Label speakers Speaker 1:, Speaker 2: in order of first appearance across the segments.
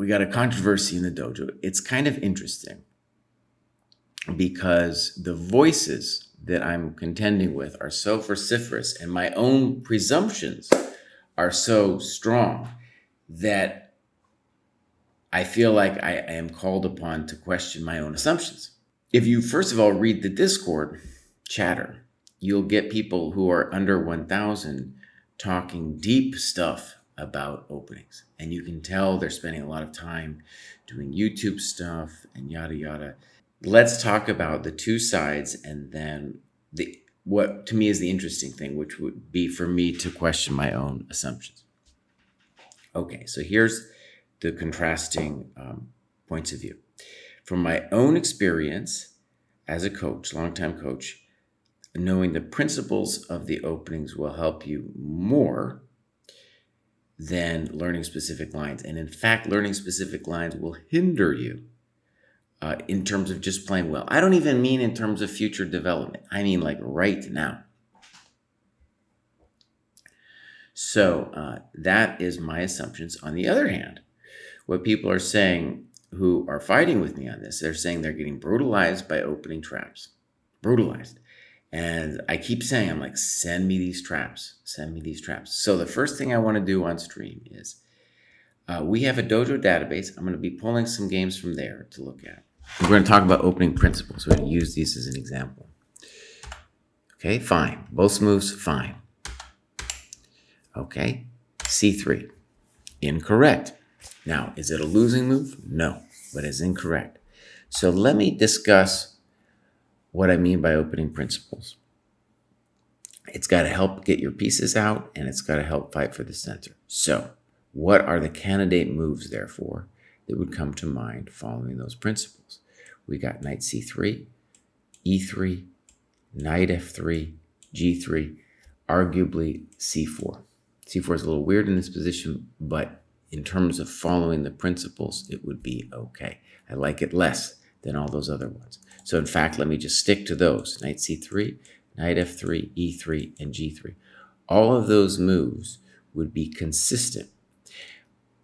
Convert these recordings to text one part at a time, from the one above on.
Speaker 1: we got a controversy in the dojo. It's kind of interesting because the voices that I'm contending with are so vociferous and my own presumptions are so strong that I feel like I am called upon to question my own assumptions. If you, first of all, read the Discord chatter, you'll get people who are under 1,000 talking deep stuff about openings. And you can tell they're spending a lot of time doing YouTube stuff and yada, yada. Let's talk about the two sides and then what to me is the interesting thing, which would be for me to question my own assumptions. Okay, so here's the contrasting points of view. From my own experience as a coach, longtime coach, knowing the principles of the openings will help you more than learning specific lines. And in fact, learning specific lines will hinder you in terms of just playing well. I don't even mean in terms of future development. I mean like right now. So that is my assumptions. On the other hand, what people are saying who are fighting with me on this, they're saying they're getting brutalized by opening traps. Brutalized. And I keep saying, I'm like, send me these traps. Send me these traps. So the first thing I want to do on stream is we have a dojo database. I'm going to be pulling some games from there to look at. We're going to talk about opening principles. We're going to use these as an example. Okay, fine. Both moves, fine. Okay, C3. Incorrect. Now, is it a losing move? No, but it's incorrect. So let me discuss what I mean by opening principles. It's got to help get your pieces out, and it's got to help fight for the center. So what are the candidate moves, therefore, that would come to mind following those principles? We got knight c3, e3, knight f3, g3, arguably c4. c4 is a little weird in this position, but in terms of following the principles, it would be okay. I like it less than all those other ones. So in fact, let me just stick to those. Knight c3, knight f3, e3, and g3. All of those moves would be consistent.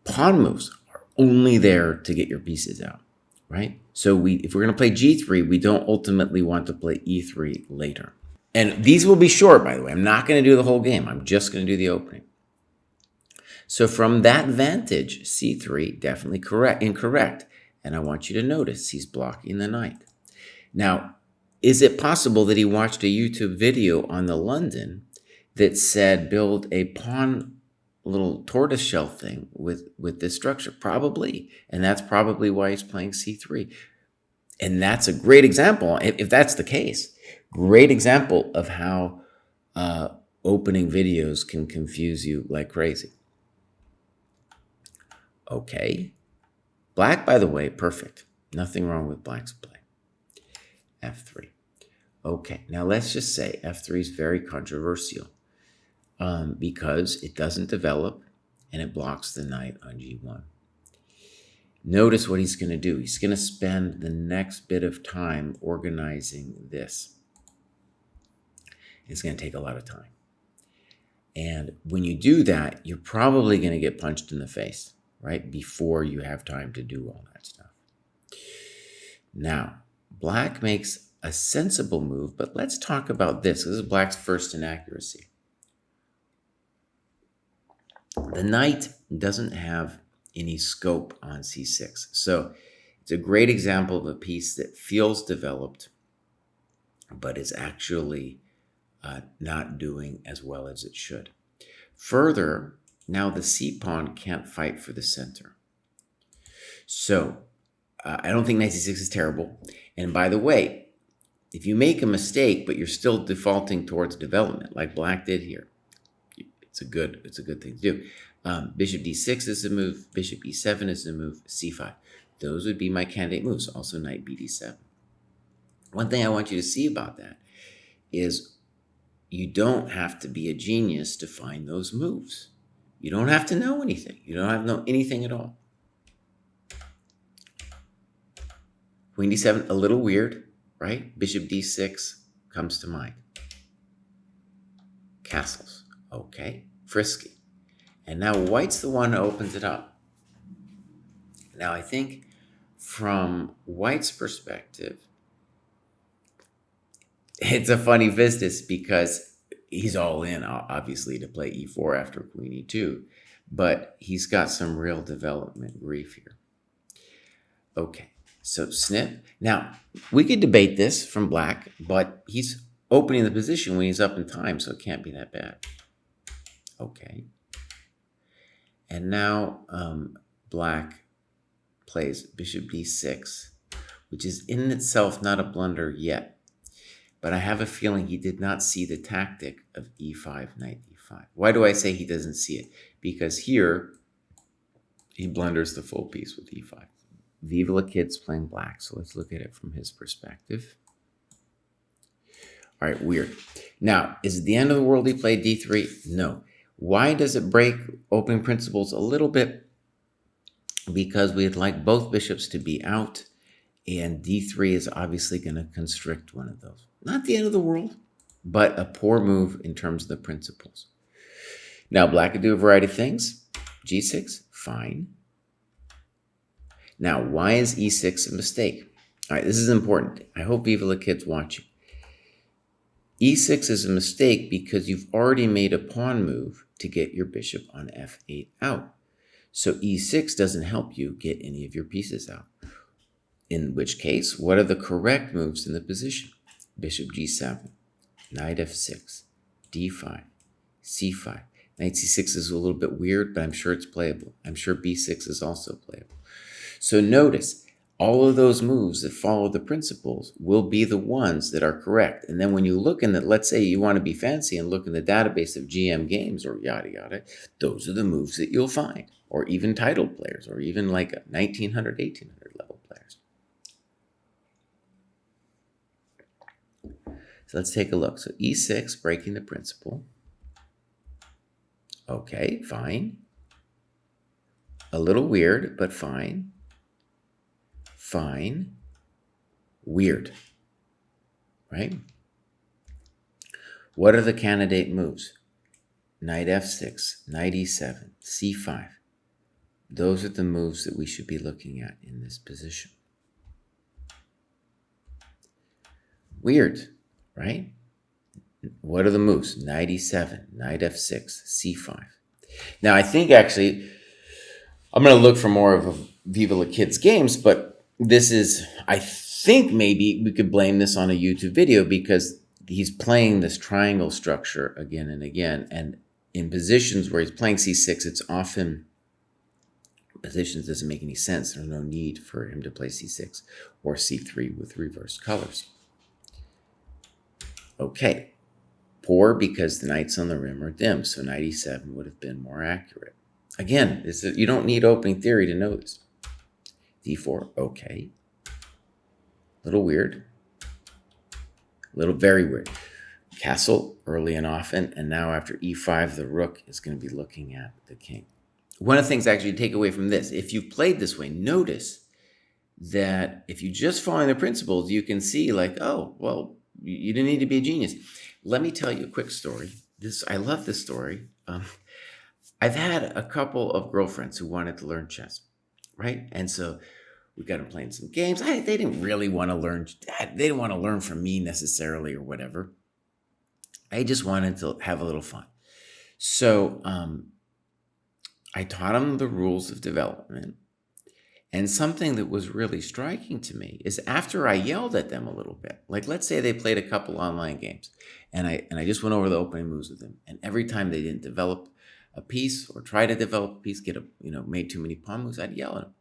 Speaker 1: Pawn moves are only there to get your pieces out, right? So if we're going to play g3, we don't ultimately want to play e3 later. And these will be short, by the way. I'm not going to do the whole game. I'm just going to do the opening. So from that vantage, c3, definitely incorrect. And I want you to notice he's blocking the knight. Now, is it possible that he watched a YouTube video on the London that said build a pawn little tortoiseshell thing with this structure? Probably. And that's probably why he's playing c3. And that's a great example, if that's the case, great example of how opening videos can confuse you like crazy. Okay. Black, by the way, perfect. Nothing wrong with black's play. f3. Okay, now let's just say f3 is very controversial because it doesn't develop and it blocks the knight on g1. Notice what he's going to do. He's going to spend the next bit of time organizing this. It's going to take a lot of time. And when you do that, you're probably going to get punched in the face, right? Before you have time to do all that stuff. Now, black makes a sensible move, but let's talk about this. This is black's first inaccuracy. The knight doesn't have any scope on c6. So it's a great example of a piece that feels developed, but is actually not doing as well as it should. Further, now the c-pawn can't fight for the center. So I don't think knight c6 is terrible. And by the way, if you make a mistake, but you're still defaulting towards development, like black did here, it's a good thing to do. Bishop d6 is a move, bishop e7 is a move, c5. Those would be my candidate moves. Also knight bd7. One thing I want you to see about that is you don't have to be a genius to find those moves. You don't have to know anything. You don't have to know anything at all. Queen d7, a little weird, right? Bishop d6 comes to mind. Castles, okay, frisky. And now white's the one who opens it up. Now, I think from White's perspective, it's a funny business because he's all in, obviously, to play e4 after queen e2, but he's got some real development grief here. Okay, so snip. Now, we could debate this from Black, but he's opening the position when he's up in time, so it can't be that bad. Okay. And now Black plays bishop d6, which is in itself not a blunder yet. But I have a feeling he did not see the tactic of e5, knight e5. Why do I say he doesn't see it? Because here, he blunders the full piece with e5. Viva la Kid's playing Black, so let's look at it from his perspective. All right, weird. Now, is it the end of the world he played d3? No. Why does it break opening principles a little bit? Because we'd like both bishops to be out, and d3 is obviously going to constrict one of those. Not the end of the world, but a poor move in terms of the principles. Now, Black could do a variety of things. g6, fine. Now, why is e6 a mistake? All right, this is important. I hope Viva la Kid's watching. e6 is a mistake because you've already made a pawn move to get your bishop on f8 out. So e6 doesn't help you get any of your pieces out. In which case, what are the correct moves in the position? Bishop g7, knight f6, d5, c5. Knight c6 is a little bit weird, but I'm sure it's playable. I'm sure b6 is also playable. So notice, all of those moves that follow the principles will be the ones that are correct. And then when you look in that, let's say you want to be fancy and look in the database of GM games or yada yada, those are the moves that you'll find. Or even titled players, or even like 1900, 1800 level players. So let's take a look. So e6, breaking the principle. Okay, fine. A little weird, but fine. Fine. Weird. Right? What are the candidate moves? Knight f6, knight e7, c5. Those are the moves that we should be looking at in this position. Weird, right? What are the moves? Knight e7, knight f6, c5. Now, I think actually, I'm going to look for more of a Viva la Kid's games, but this is, I think maybe we could blame this on a YouTube video because he's playing this triangle structure again and again. And in positions where he's playing c6, it's often positions doesn't make any sense. There's no need for him to play c6 or c3 with reversed colors. Okay, poor because the knights on the rim are dim, so knight e7 would have been more accurate. Again, you don't need opening theory to know this. d4, okay. Little weird. Little very weird. Castle early and often, and now after e5, the rook is going to be looking at the king. One of the things actually to take away from this, if you've played this way, notice that if you just following the principles, you can see like, oh, well, you didn't need to be a genius. Let me tell you a quick story. I love this story. I've had a couple of girlfriends who wanted to learn chess, right? And so we got them playing some games. They didn't really want to learn. They didn't want to learn from me necessarily or whatever. I just wanted to have a little fun. So I taught them the rules of development. And something that was really striking to me is after I yelled at them a little bit, like let's say they played a couple online games and I just went over the opening moves with them. And every time they didn't develop a piece or try to develop a piece, made too many pawn moves, I'd yell at them.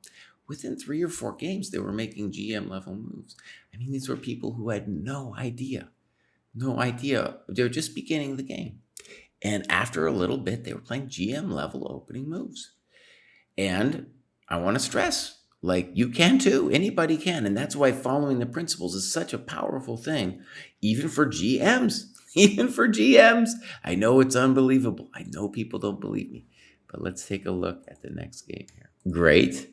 Speaker 1: Within 3 or 4 games, they were making GM level moves. I mean, these were people who had no idea. They were just beginning the game. And after a little bit, they were playing GM level opening moves. And I want to stress, like you can too, anybody can. And that's why following the principles is such a powerful thing, even for GMs, I know it's unbelievable. I know people don't believe me, but let's take a look at the next game here. Great,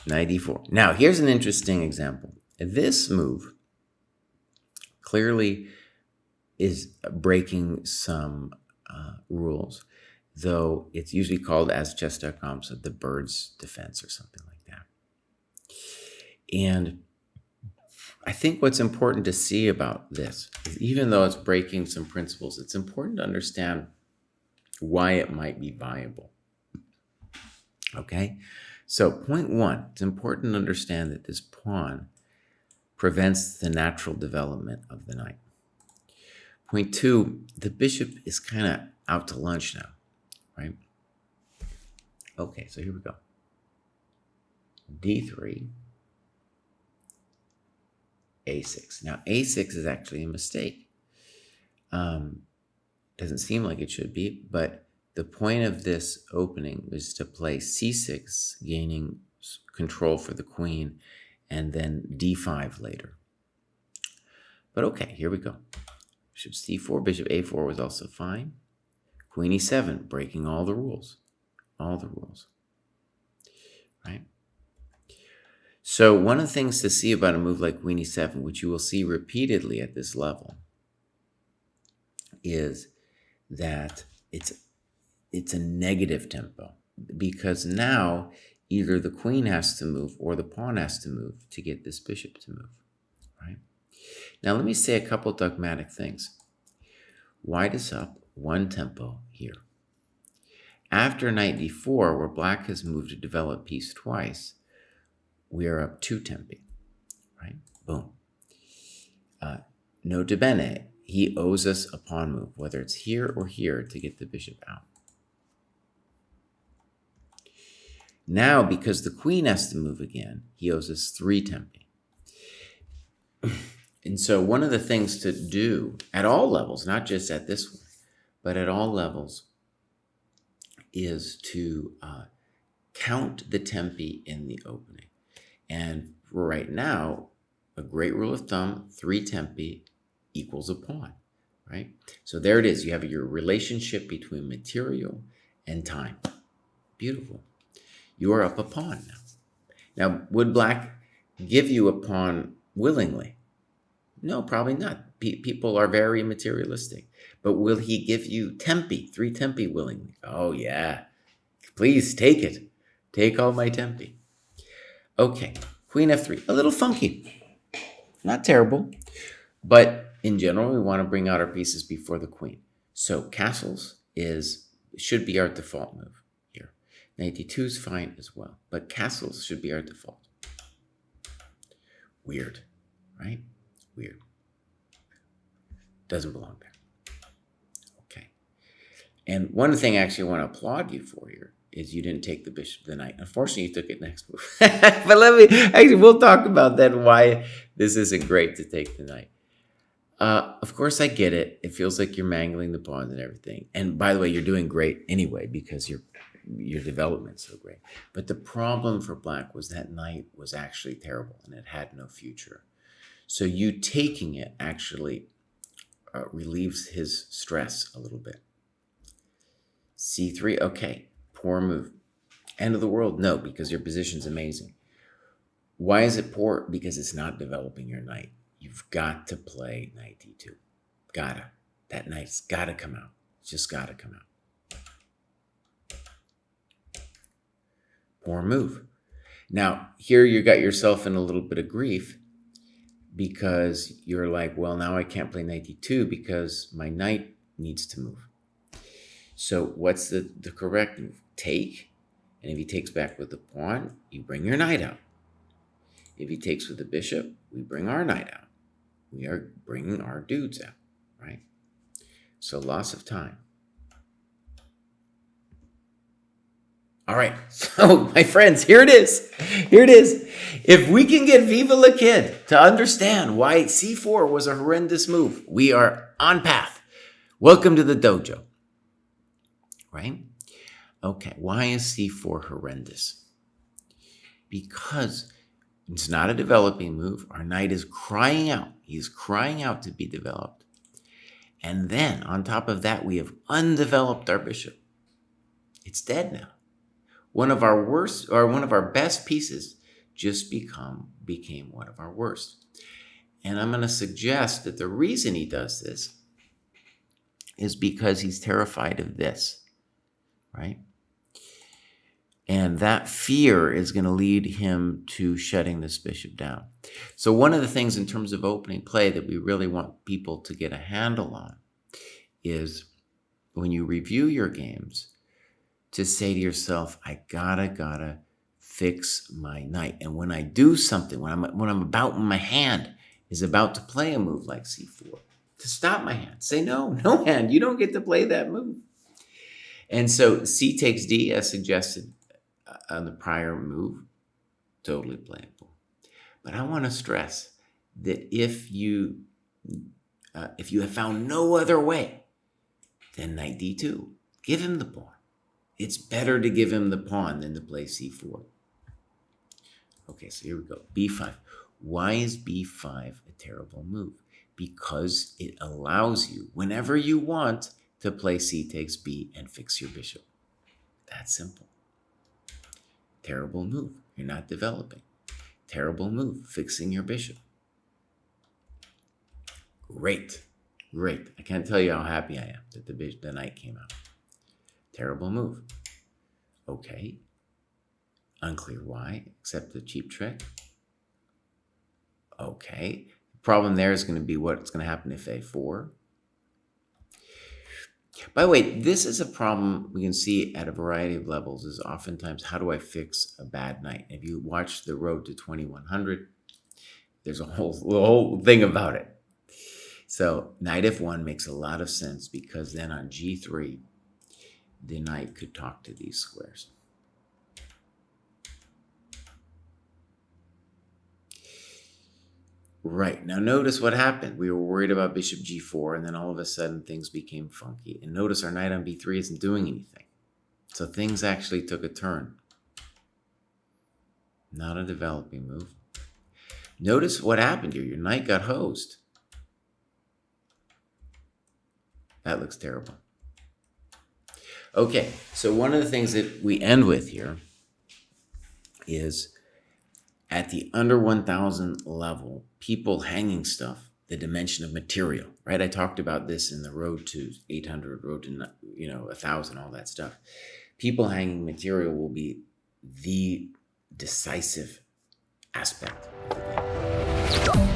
Speaker 1: knight e4. Now, here's an interesting example. This move clearly is breaking some rules, though it's usually called as chess.com, so the bird's defense or something like that. And I think what's important to see about this is even though it's breaking some principles, it's important to understand why it might be viable. Okay? So, point one, it's important to understand that this pawn prevents the natural development of the knight. Point two, the bishop is kind of out to lunch now, right? Okay, so here we go. D3, A6. Now, A6 is actually a mistake. Doesn't seem like it should be, but the point of this opening is to play C6, gaining control for the queen, and then D5 later. But okay, here we go. Bishop C4, bishop A4 was also fine. Queen E7, breaking all the rules. All the rules. Right? So one of the things to see about a move like Queen E7, which you will see repeatedly at this level, is that it's a negative tempo, because now either the queen has to move or the pawn has to move to get this bishop to move, right? Now let me say a couple dogmatic things. White is up one tempo here. After knight d4, where black has moved to develop piece twice, we are up 2 tempi, right? Boom. Nota bene, he owes us a pawn move, whether it's here or here, to get the bishop out. Now, because the queen has to move again, he owes us 3 tempi. And so one of the things to do at all levels, not just at this one, but at all levels, is to count the tempi in the opening. And right now, a great rule of thumb, 3 tempi equals a pawn, right? So there it is. You have your relationship between material and time. Beautiful. You are up a pawn now. Now, would black give you a pawn willingly? No, probably not. People are very materialistic. But will he give you tempi, 3 tempi willingly? Oh, yeah. Please take it. Take all my tempi. Okay, queen f3. A little funky. Not terrible. But in general, we want to bring out our pieces before the queen. So castles should be our default move here. Knight d2 is fine as well, but castles should be our default. Weird, right? Weird. Doesn't belong there. Okay. And one thing I actually want to applaud you for here is you didn't take the bishop the knight. Unfortunately, you took it next move. But we'll talk about that, why this isn't great to take the knight. Of course, I get it. It feels like you're mangling the pawns and everything. And by the way, you're doing great anyway because your development's so great. But the problem for black was that knight was actually terrible and it had no future. So you taking it actually relieves his stress a little bit. C3, okay, poor move. End of the world? No, because your position's amazing. Why is it poor? Because it's not developing your knight. You've got to play knight d2. Gotta. That knight's gotta come out. It's just gotta come out. Poor move. Now, here you got yourself in a little bit of grief because you're like, well, now I can't play knight d2 because my knight needs to move. So what's the correct move? Take. And if he takes back with the pawn, you bring your knight out. If he takes with the bishop, we bring our knight out. We are bringing our dudes out, right? So loss of time. All right, so my friends, here it is. Here it is. If we can get Viva La Kid to understand why c4 was a horrendous move, we are on path. Welcome to the dojo, right? Okay, why is c4 horrendous? Because it's not a developing move. Our knight is crying out. He's crying out to be developed. And then on top of that, we have undeveloped our bishop. It's dead now. One of our worst, or one of our best pieces just became one of our worst. And I'm going to suggest that the reason he does this is because he's terrified of this, right? And that fear is going to lead him to shutting this bishop down. So one of the things in terms of opening play that we really want people to get a handle on is when you review your games, to say to yourself, I gotta fix my knight. And when I do something, when my hand is about to play a move like c4, to stop my hand, say, no hand, you don't get to play that move. And so c takes d, as suggested on the prior move, totally playable. But I want to stress that if you have found no other way, then knight d2, give him the pawn. It's better to give him the pawn than to play c4. Okay, so here we go. b5. Why is b5 a terrible move? Because it allows you, whenever you want, to play c takes b and fix your bishop. That's simple. Terrible move. You're not developing. Terrible move. Fixing your bishop. Great. I can't tell you how happy I am that the knight came out. Terrible move. Okay. Unclear why, except the cheap trick. Okay. The problem there is going to be what's going to happen if a4. By the way, this is a problem we can see at a variety of levels, is oftentimes, how do I fix a bad knight? If you watch The Road to 2100, there's a whole thing about it. So knight f1 makes a lot of sense, because then on g3, the knight could talk to these squares. Right, now notice what happened. We were worried about bishop g4, and then all of a sudden things became funky. And notice our knight on b3 isn't doing anything. So things actually took a turn. Not a developing move. Notice what happened here. Your knight got hosed. That looks terrible. Okay, so one of the things that we end with here is, at the under 1,000 level, people hanging stuff, the dimension of material, right? I talked about this in the road to 800, road to 1,000, all that stuff. People hanging material will be the decisive aspect of the game.